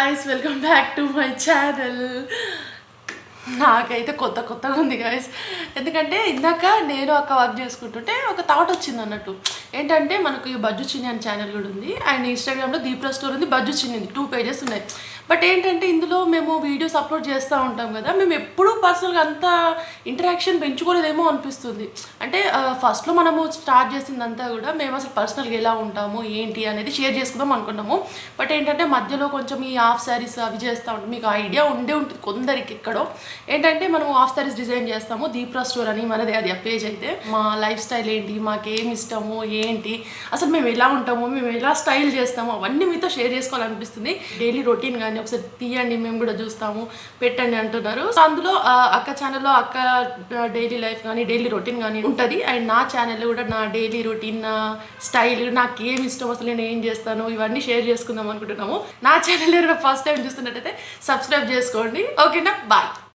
Guys welcome back to my channel. నాకైతే కొత్తగా ఉంది గాయస్. ఎందుకంటే ఇందాక నేను అక్క వర్క్ చేసుకుంటుంటే ఒక థాట్ వచ్చింది అన్నట్టు. ఏంటంటే మనకు ఈ బజ్జు చిన్ని అని ఛానల్ కూడా ఉంది, అండ్ ఇన్స్టాగ్రామ్లో దీప్రా స్టోర్ ఉంది, బజ్జు చిన్ని ఉంది, 2 పేజెస్ ఉన్నాయి. బట్ ఏంటంటే ఇందులో మేము వీడియోస్ అప్లోడ్ చేస్తూ ఉంటాం కదా, మేము ఎప్పుడూ పర్సనల్గా అంత ఇంటరాక్షన్ పెంచుకోలేదేమో అనిపిస్తుంది. అంటే ఫస్ట్లో మనము స్టార్ట్ చేసిందంతా కూడా మేము అసలు పర్సనల్గా ఎలా ఉంటాము ఏంటి అనేది షేర్ చేసుకుందాం అనుకున్నాము. బట్ ఏంటంటే మధ్యలో కొంచెం ఈ హాఫ్ శారీస్ అవి చేస్తూ ఉంటాం. మీకు ఐడియా ఉండే ఉంటుంది కొందరికి ఎక్కడో. ఏంటంటే మనం హాఫ్ శారీస్ డిజైన్ చేస్తాము, దీప్రా స్టోర్ అని మనది అది ఆ పేజ్. అయితే మా లైఫ్ స్టైల్ ఏంటి, మాకేం ఇష్టము ఏంటి, అసలు మేము ఎలా ఉంటాము, మేము ఎలా స్టైల్ చేస్తాము, అవన్నీ మీతో షేర్ చేసుకోవాలనిపిస్తుంది. డైలీ రొటీన్ కానీ ఒకసారి తీయండి, మేము కూడా చూస్తాము, పెట్టండి అంటున్నారు. సో అందులో అక్క ఛానల్లో అక్క డైలీ లైఫ్ కానీ డైలీ రొటీన్ కానీ ఉంటుంది, అండ్ నా ఛానల్లో కూడా నా డైలీ రొటీన్, నా స్టైల్, నాకు ఏమి ఇష్టం, అసలు నేను ఏం చేస్తాను, ఇవన్నీ షేర్ చేసుకుందాం అనుకుంటున్నాము. నా ఛానల్ ఫస్ట్ టైం చూస్తున్నట్టయితే సబ్స్క్రైబ్ చేసుకోండి. ఓకేనా, బాయ్.